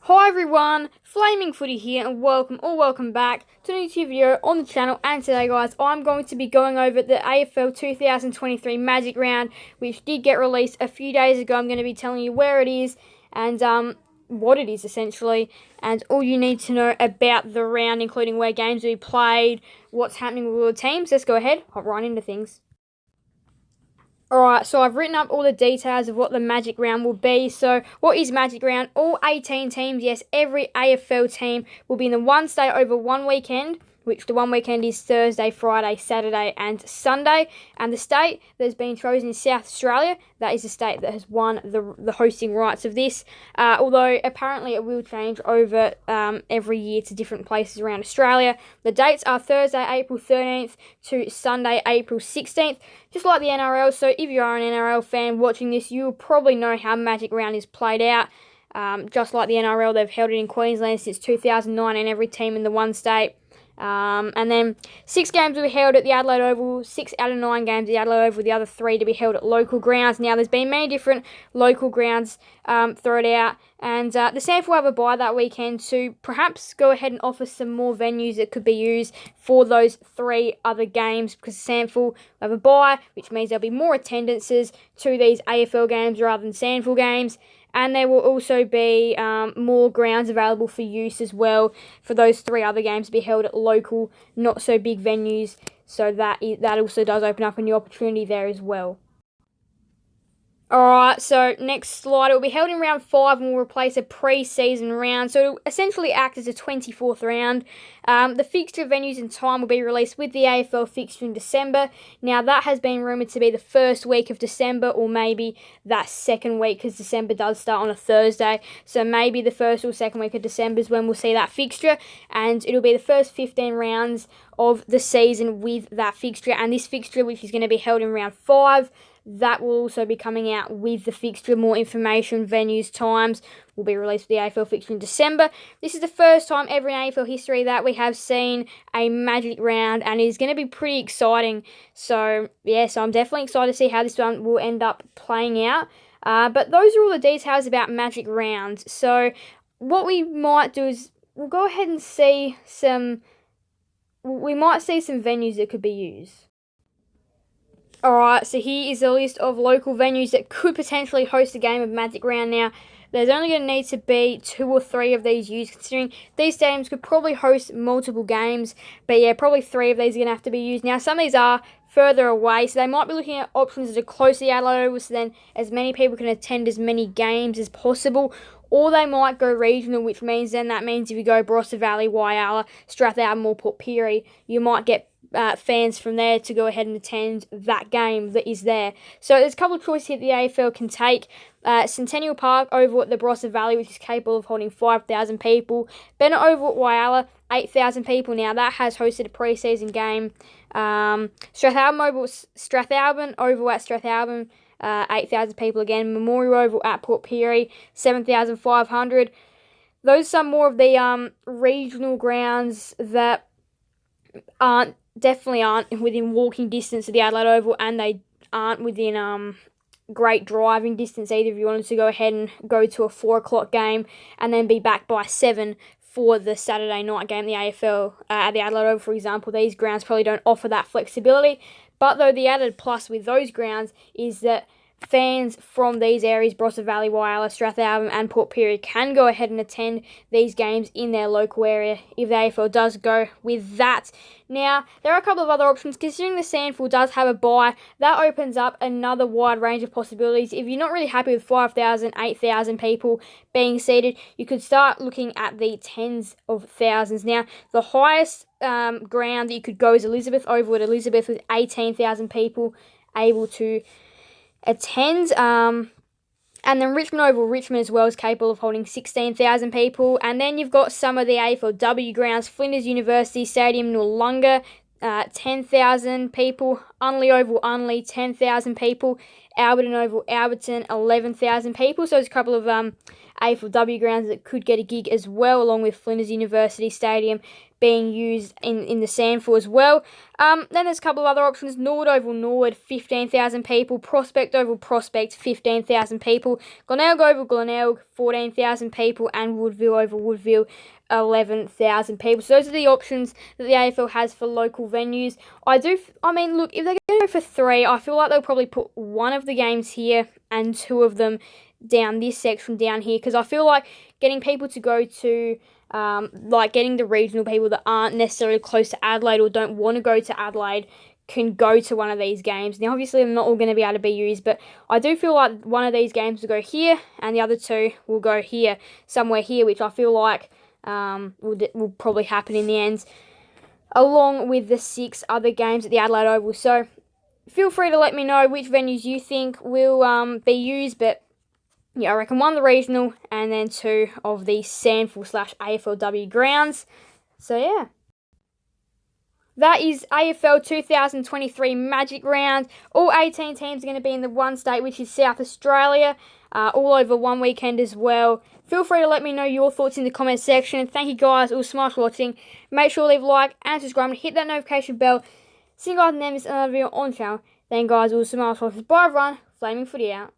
Hi everyone, Flaming Footy here and welcome back to a new video on the channel. And today guys, I'm going to be going over the AFL 2023 Magic Round, which did get released a few days ago. I'm going to be telling you where it is and what it is essentially, and all you need to know about the round, including where games will be played, what's happening with all the teams. Let's go ahead, hop right into things. Alright, so I've written up all the details of what the Magic Round will be. So, what is Magic Round? All 18 teams, yes, every AFL team will be in the one state over one weekend, which the one weekend is Thursday, Friday, Saturday and Sunday. And the state that has been chosen is South Australia. That is the state that has won the hosting rights of this. Although apparently it will change over every year to different places around Australia. The dates are Thursday, April 13th to Sunday, April 16th. Just like the NRL, so if you are an NRL fan watching this, you'll probably know how Magic Round is played out. Just like the NRL, they've held it in Queensland since 2009 and every team in the one state. And then 6 games will be held at the Adelaide Oval, 6 out of 9 games at the Adelaide Oval, the other 3 to be held at local grounds. Now, there's been many different local grounds throughout, and the SANFL will have a bye that weekend to perhaps go ahead and offer some more venues that could be used for those 3 other games, because SANFL will have a bye, which means there'll be more attendances to these AFL games rather than SANFL games. And there will also be more grounds available for use as well for those 3 other games to be held at local, not so big venues. So that also does open up a new opportunity there as well. Alright, so next slide. It will be held in round 5 and will replace a pre-season round. So it will essentially act as a 24th round. The fixture venues and time will be released with the AFL fixture in December. Now, that has been rumoured to be the first week of December or maybe that second week, because December does start on a Thursday. So maybe the first or second week of December is when we'll see that fixture. And it'll be the first 15 rounds of the season with that fixture. And this fixture, which is going to be held in round 5, that will also be coming out with the fixture. More information, venues, times will be released for the AFL fixture in December. This is the first time ever in AFL history that we have seen a Magic Round, and it is going to be pretty exciting. So, yeah, so I'm definitely excited to see how this one will end up playing out. But those are all the details about Magic Round. So, what we might do is we'll go ahead and see some... We might see some venues that could be used. Alright, so here is a list of local venues that could potentially host a game of Magic Round. Now, there's only going to need to be 2 or 3 of these used, considering these stadiums could probably host multiple games. But yeah, probably 3 of these are going to have to be used. Now, some of these are further away, so they might be looking at options that are close to the Adelaide Oval, so then as many people can attend as many games as possible. Or they might go regional, which means then that means if you go Barossa Valley, Whyalla, Strathalbyn or Port Pirie, you might get fans from there to go ahead and attend that game that is there. So there's a couple of choices here the AFL can take. Centennial Park Oval at the Barossa Valley, which is capable of holding 5,000 people. Bennett Oval at Whyalla, 8,000 people. Now, that has hosted a pre-season game. Strathalbyn Oval at Strathalbyn, 8,000 people again. Memorial Oval at Port Pirie, 7,500. Those are some more of the regional grounds that definitely aren't within walking distance of the Adelaide Oval, and they aren't within great driving distance either. If you wanted to go ahead and go to a 4 o'clock game and then be back by 7 for the Saturday night game, the AFL at the Adelaide Oval, for example, these grounds probably don't offer that flexibility. But though the added plus with those grounds is that fans from these areas, Barossa Valley, Whyalla, Strathalbyn and Port Pirie, can go ahead and attend these games in their local area if the AFL does go with that. Now, there are a couple of other options. Considering the SANFL does have a bye, that opens up another wide range of possibilities. If you're not really happy with 5,000, 8,000 people being seated, you could start looking at the tens of thousands. Now, the highest ground that you could go is Elizabeth Oval at Elizabeth, with 18,000 people able to attend. And then Richmond Oval, Richmond as well, is capable of holding 16,000 people. And then you've got some of the AFLW grounds, Flinders University Stadium, Noarlunga, 10,000 people. Unley Oval, Unley, 10,000 people. Alberton Oval, Alberton, 11,000 people. So there's a couple of AFLW grounds that could get a gig as well, along with Flinders University Stadium being used in the SANFL as well. Then there's a couple of other options. Norwood Oval Norwood, 15,000 people. Prospect Oval Prospect, 15,000 people. Glenelg Oval Glenelg, 14,000 people. And Woodville Oval Woodville, 11,000 people. So those are the options that the AFL has for local venues. I mean, look, if they're going to go for 3, I feel like they'll probably put one of the games here and 2 of them down this section down here, because I feel like getting people to go to getting the regional people that aren't necessarily close to Adelaide or don't want to go to Adelaide can go to one of these games. Now, obviously, they're not all going to be able to be used, but I do feel like one of these games will go here and the other 2 will go here, somewhere here, which I feel like will probably happen in the end, along with the 6 other games at the Adelaide Oval. So feel free to let me know which venues you think will be used, but yeah, I reckon 1 the regional and then 2 of the SANFL/AFLW grounds. So yeah, that is AFL 2023 Magic Round. All 18 teams are going to be in the one state, which is South Australia, all over one weekend as well. Feel free to let me know your thoughts in the comment section. Thank you guys all so much for watching. Make sure to leave a like and subscribe and hit that notification bell. See you guys in the next another video on the channel. Thank you guys all so much for watching. Bye everyone. Flaming Footy out.